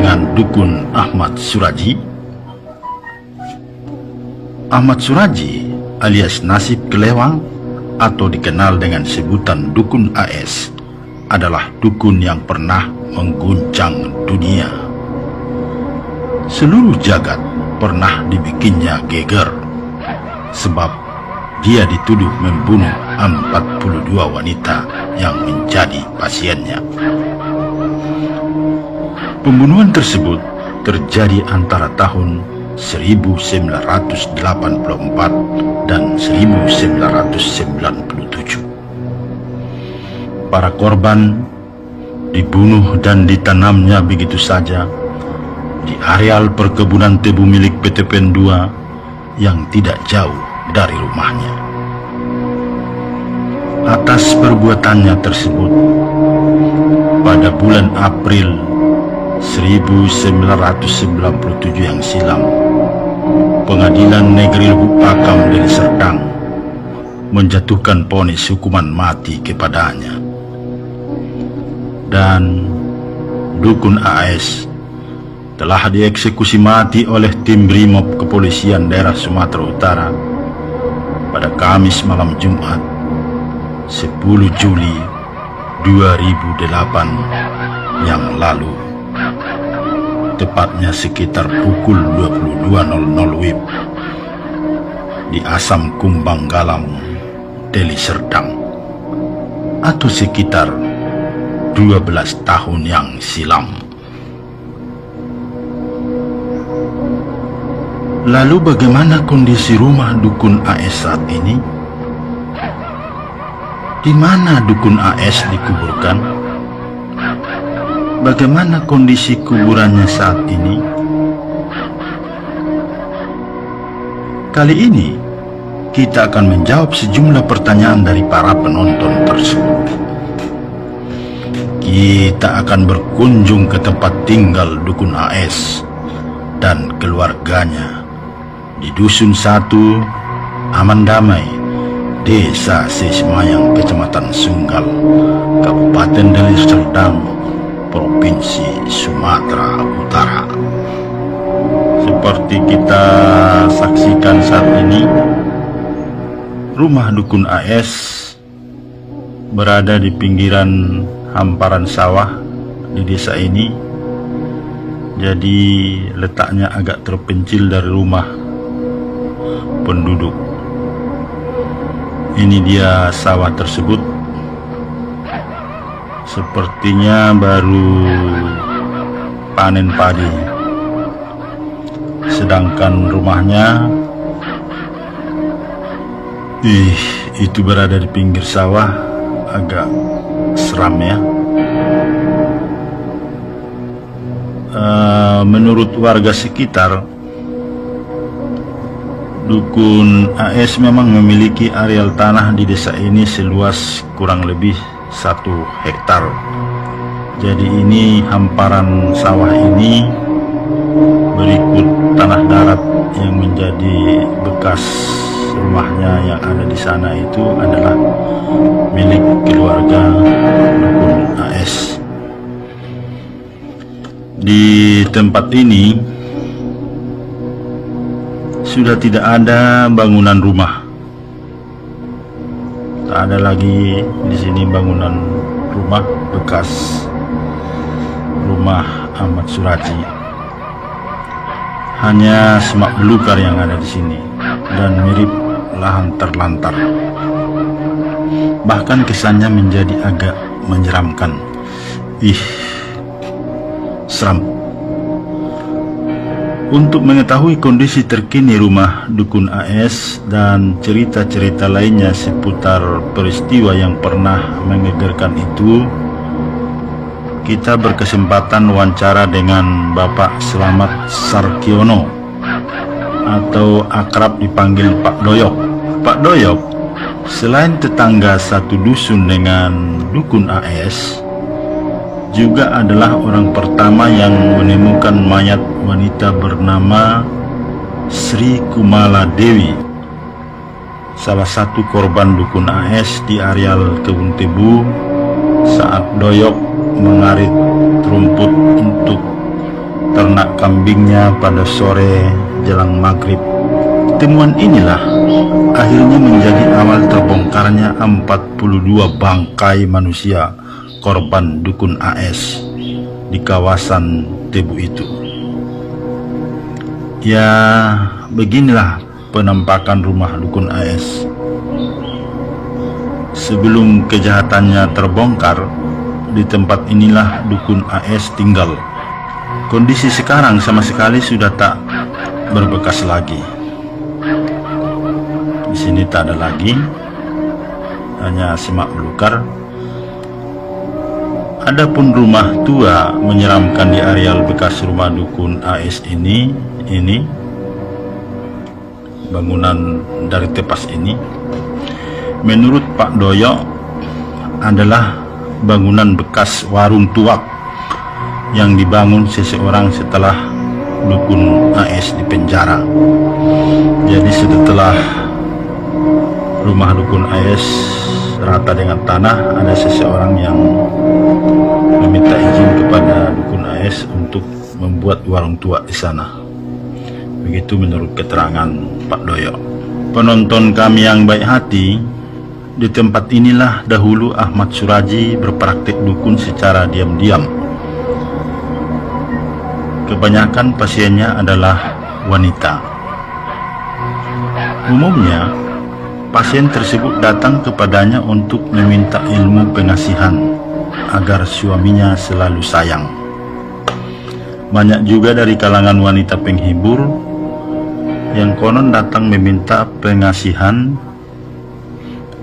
dengan dukun Ahmad Suraji? Ahmad Suraji alias Nasib Kelewang atau dikenal dengan sebutan Dukun AS adalah dukun yang pernah mengguncang dunia. Seluruh jagat pernah dibikinnya geger sebab dia dituduh membunuh 42 wanita yang menjadi pasiennya. Pembunuhan tersebut terjadi antara tahun 1984 dan 1997. Para korban dibunuh dan ditanamnya begitu saja di areal perkebunan tebu milik PT PEN II yang tidak jauh dari rumahnya. Atas perbuatannya tersebut, pada bulan April 1997 yang silam, Pengadilan Negeri Lubuk Pakam Deli Serdang menjatuhkan vonis hukuman mati kepadanya. Dan Dukun AS telah dieksekusi mati oleh tim Brimob Kepolisian Daerah Sumatera Utara pada Kamis malam Jumat 10 Juli 2008 yang lalu, tepatnya sekitar pukul 22.00 WIB di Asam Kumbang Galam, Deli Serdang, atau sekitar 12 tahun yang silam. Lalu bagaimana kondisi rumah Dukun AS saat ini? Di mana Dukun AS dikuburkan? Bagaimana kondisi kuburannya saat ini? Kali ini kita akan menjawab sejumlah pertanyaan dari para penonton tersebut. Kita akan berkunjung ke tempat tinggal Dukun AS dan keluarganya di Dusun 1, Aman Damai, Desa Sesemayang, Kecamatan Sunggal, Kabupaten Deli Serdang, Provinsi Sumatera Utara. Seperti kita saksikan saat ini, rumah Dukun AS berada di pinggiran hamparan sawah di desa ini. Jadi letaknya agak terpencil dari rumah penduduk. Ini dia sawah tersebut. Sepertinya baru panen padi. Sedangkan rumahnya itu berada di pinggir sawah, agak seram ya. Menurut warga sekitar, Dukun AS memang memiliki areal tanah di desa ini seluas kurang lebih 1 hektar. Jadi ini hamparan sawah ini berikut tanah darat yang menjadi bekas rumahnya yang ada di sana itu adalah milik keluarga Dukun AS. Di tempat ini sudah tidak ada bangunan rumah. Tak ada lagi di sini bangunan rumah bekas rumah Ahmad Suraji. Hanya semak belukar yang ada di sini dan mirip lahan terlantar. Bahkan kesannya menjadi agak menyeramkan. Seram. Untuk mengetahui kondisi terkini rumah Dukun AS dan cerita-cerita lainnya seputar peristiwa yang pernah menggegerkan itu, kita berkesempatan wawancara dengan Bapak Selamat Sarkiono atau akrab dipanggil Pak Doyok. Pak Doyok selain tetangga satu dusun dengan Dukun AS, juga adalah orang pertama yang menemukan mayat wanita bernama Sri Kumala Dewi, salah satu korban Dukun AS di areal kebun tebu saat Doyok mengarit rumput untuk ternak kambingnya pada sore jelang maghrib. Temuan inilah akhirnya menjadi awal terbongkarnya 42 bangkai manusia korban dukun AS di kawasan Tebu itu. Ya, beginilah penampakan rumah dukun AS. Sebelum kejahatannya terbongkar, di tempat inilah dukun AS tinggal. Kondisi sekarang sama sekali sudah tak berbekas lagi. Di sini tak ada lagi, hanya semak belukar. Adapun rumah tua menyeramkan di areal bekas rumah dukun AS ini bangunan dari tepas ini, menurut Pak Doyo adalah bangunan bekas warung tuak yang dibangun seseorang setelah dukun AS dipenjara. Jadi setelah rumah dukun AS rata dengan tanah, ada seseorang yang meminta izin kepada dukun AS untuk membuat warung tuak di sana. Begitu menurut keterangan Pak Doyo. Penonton kami yang baik hati, di tempat inilah dahulu Ahmad Suraji berpraktik dukun secara diam-diam. Kebanyakan pasiennya adalah wanita. Umumnya, pasien tersebut datang kepadanya untuk meminta ilmu pengasihan agar suaminya selalu sayang. Banyak juga dari kalangan wanita penghibur yang konon datang meminta pengasihan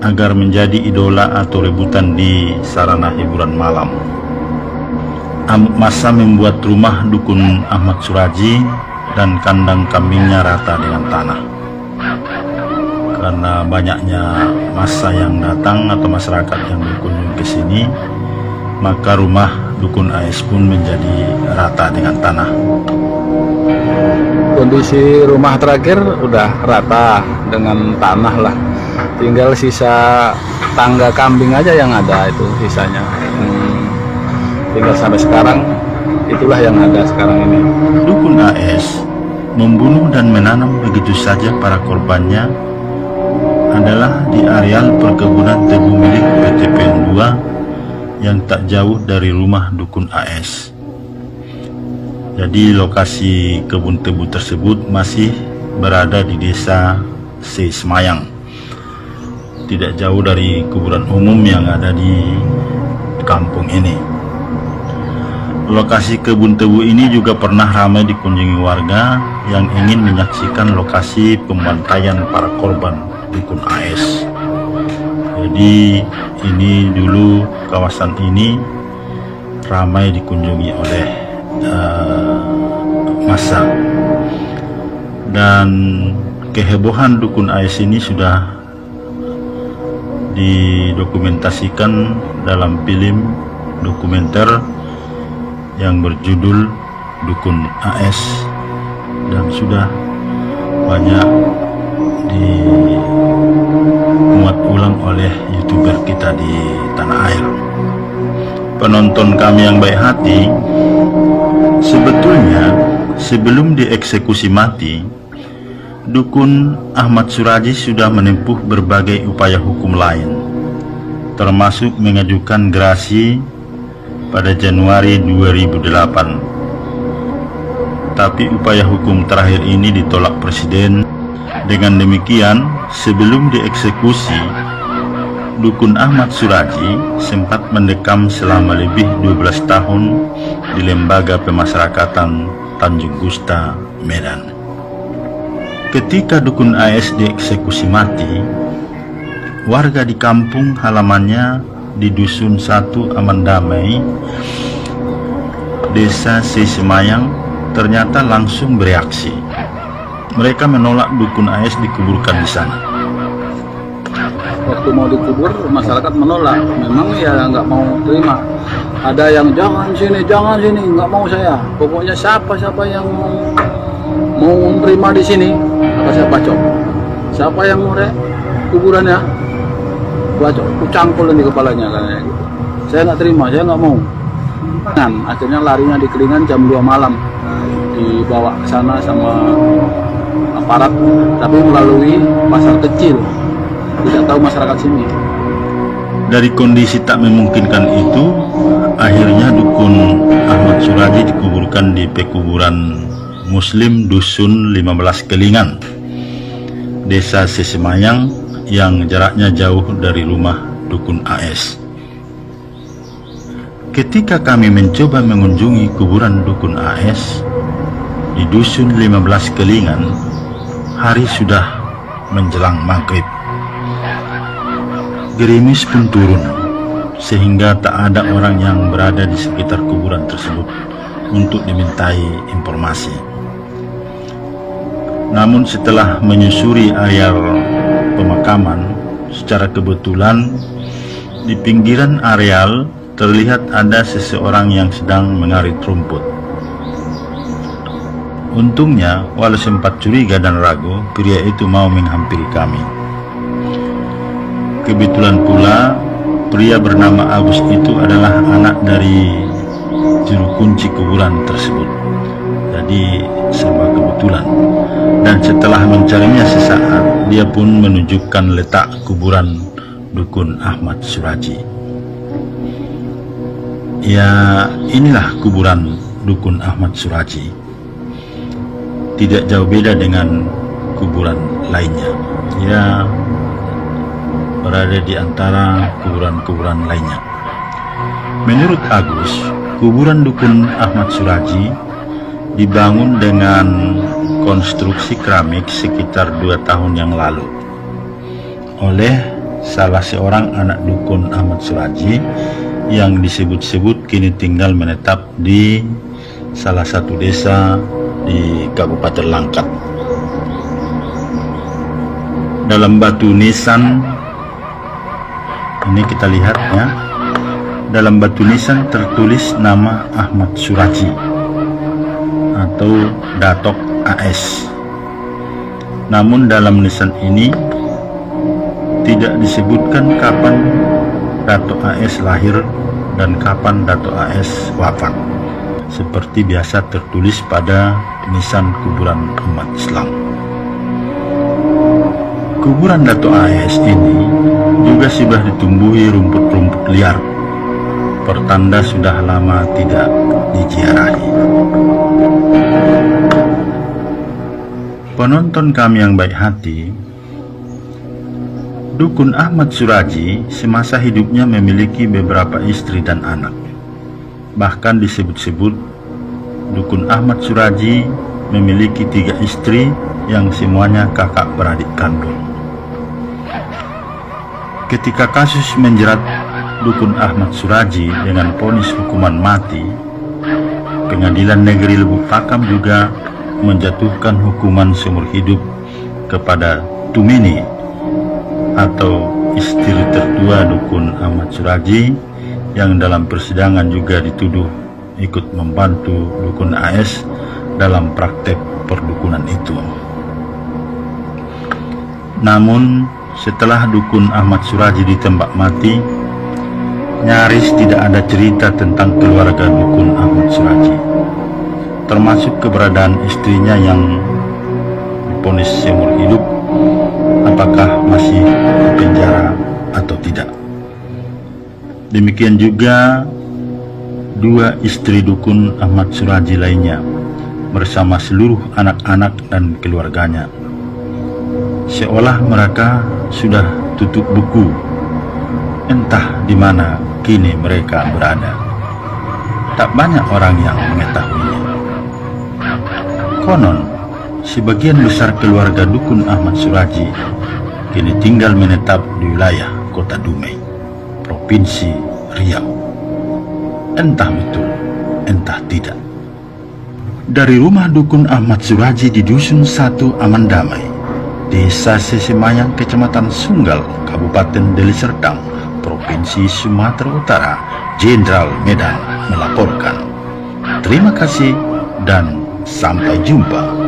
agar menjadi idola atau rebutan di sarana hiburan malam. Amuk masa membuat rumah dukun Ahmad Suraji dan kandang kambingnya rata dengan tanah. Karena banyaknya massa yang datang atau masyarakat yang berkunjung ke sini, maka rumah dukun AS pun menjadi rata dengan tanah. Kondisi rumah terakhir udah rata dengan tanah lah, tinggal sisa tangga kambing aja yang ada, itu sisanya. Tinggal sampai sekarang itulah yang ada sekarang ini. Dukun AS membunuh dan menanam begitu saja para korbannya adalah di areal perkebunan tebu milik PT PN2 yang tak jauh dari rumah dukun AS. Jadi lokasi kebun tebu tersebut masih berada di desa Seismayang, tidak jauh dari kuburan umum yang ada di kampung ini. Lokasi kebun tebu ini juga pernah ramai dikunjungi warga yang ingin menyaksikan lokasi pembantaian para korban dukun AS. Jadi ini dulu kawasan ini ramai dikunjungi oleh massa, dan kehebohan dukun AS ini sudah didokumentasikan dalam film dokumenter yang berjudul Dukun AS dan sudah banyak dimuat ulang oleh YouTuber kita di tanah air. Penonton kami yang baik hati, sebetulnya sebelum dieksekusi mati, dukun Ahmad Suraji sudah menempuh berbagai upaya hukum lain, termasuk mengajukan gerasi pada Januari 2008. Tapi upaya hukum terakhir ini ditolak Presiden. Dengan demikian, sebelum dieksekusi, dukun Ahmad Suraji sempat mendekam selama lebih 12 tahun di Lembaga Pemasyarakatan Tanjung Gusta, Medan. Ketika dukun AS dieksekusi mati, warga di kampung halamannya di Dusun 1 Aman Damai, Desa Seismayang, ternyata langsung bereaksi. Mereka menolak dukun AS dikuburkan di sana. Waktu mau dikubur, masyarakat menolak. Memang ya nggak mau terima. Ada yang jangan sini, nggak mau saya. Pokoknya siapa yang mau terima di sini, apa saya bacok. Siapa yang mau kuburannya, bacok, ku cangkul di kepalanya katanya gitu. Saya nggak terima, saya nggak mau. Akhirnya larinya di Kelingan jam 2 malam. dibawa ke sana sama aparat, tapi melalui pasar kecil, tidak tahu masyarakat sini. Dari kondisi tak memungkinkan itu, akhirnya dukun Ahmad Suraji dikuburkan di pekuburan Muslim Dusun 15 Kelingan, Desa Sesemayang, yang jaraknya jauh dari rumah dukun AS. Ketika kami mencoba mengunjungi kuburan dukun AS di Dusun 15 Kelingan, hari sudah menjelang maghrib. Gerimis pun turun, sehingga tak ada orang yang berada di sekitar kuburan tersebut untuk dimintai informasi. Namun setelah menyusuri areal pemakaman, secara kebetulan di pinggiran areal terlihat ada seseorang yang sedang mengarit rumput. Untungnya, walau sempat curiga dan ragu, pria itu mau menghampiri kami. Kebetulan pula, pria bernama Agus itu adalah anak dari juru kunci kuburan tersebut. Jadi serba kebetulan. Dan setelah mencarinya sesaat, dia pun menunjukkan letak kuburan dukun Ahmad Suraji. Ya, inilah kuburan dukun Ahmad Suraji. Tidak jauh beda dengan kuburan lainnya. Ya, berada di antara kuburan-kuburan lainnya. Menurut Agus, kuburan dukun Ahmad Suraji dibangun dengan konstruksi keramik sekitar 2 tahun yang lalu oleh salah seorang anak dukun Ahmad Suraji yang disebut-sebut kini tinggal menetap di salah satu desa di Kabupaten Langkat. Dalam batu nisan ini kita lihat ya, dalam batu nisan tertulis nama Ahmad Suraji atau Datok AS. Namun dalam nisan ini tidak disebutkan kapan Datuk AS lahir dan kapan Datuk AS wafat, seperti biasa tertulis pada nisan kuburan umat Islam. Kuburan Datuk AS ini juga sudah ditumbuhi rumput-rumput liar, pertanda sudah lama tidak diziarahi. Penonton kami yang baik hati, dukun Ahmad Suraji semasa hidupnya memiliki beberapa istri dan anak. Bahkan disebut-sebut dukun Ahmad Suraji memiliki 3 istri yang semuanya kakak beradik kandung. Ketika kasus menjerat dukun Ahmad Suraji dengan vonis hukuman mati, Pengadilan Negeri Lubuk Pakam juga menjatuhkan hukuman seumur hidup kepada Tumini atau istri tertua dukun Ahmad Suraji, yang dalam persidangan juga dituduh ikut membantu dukun AS dalam praktek perdukunan itu. Namun setelah dukun Ahmad Suraji ditembak mati, nyaris tidak ada cerita tentang keluarga dukun Ahmad Suraji, termasuk keberadaan istrinya yang divonis seumur hidup, apakah masih di penjara atau tidak. Demikian juga 2 istri dukun Ahmad Suraji lainnya bersama seluruh anak-anak dan keluarganya, seolah mereka sudah tutup buku, entah di mana kini mereka berada. Tak banyak orang yang mengetahuinya. Konon, sebagian besar keluarga dukun Ahmad Suraji kini tinggal menetap di wilayah Kota Dumai, Provinsi Riau. Entah betul, entah tidak. Dari rumah dukun Ahmad Suraji di Dusun 1 Aman Damai, Desa Sesemayang, Kecamatan Sunggal, Kabupaten Deli Serdang, Provinsi Sumatera Utara, Jenderal Medan melaporkan. Terima kasih dan sampai jumpa.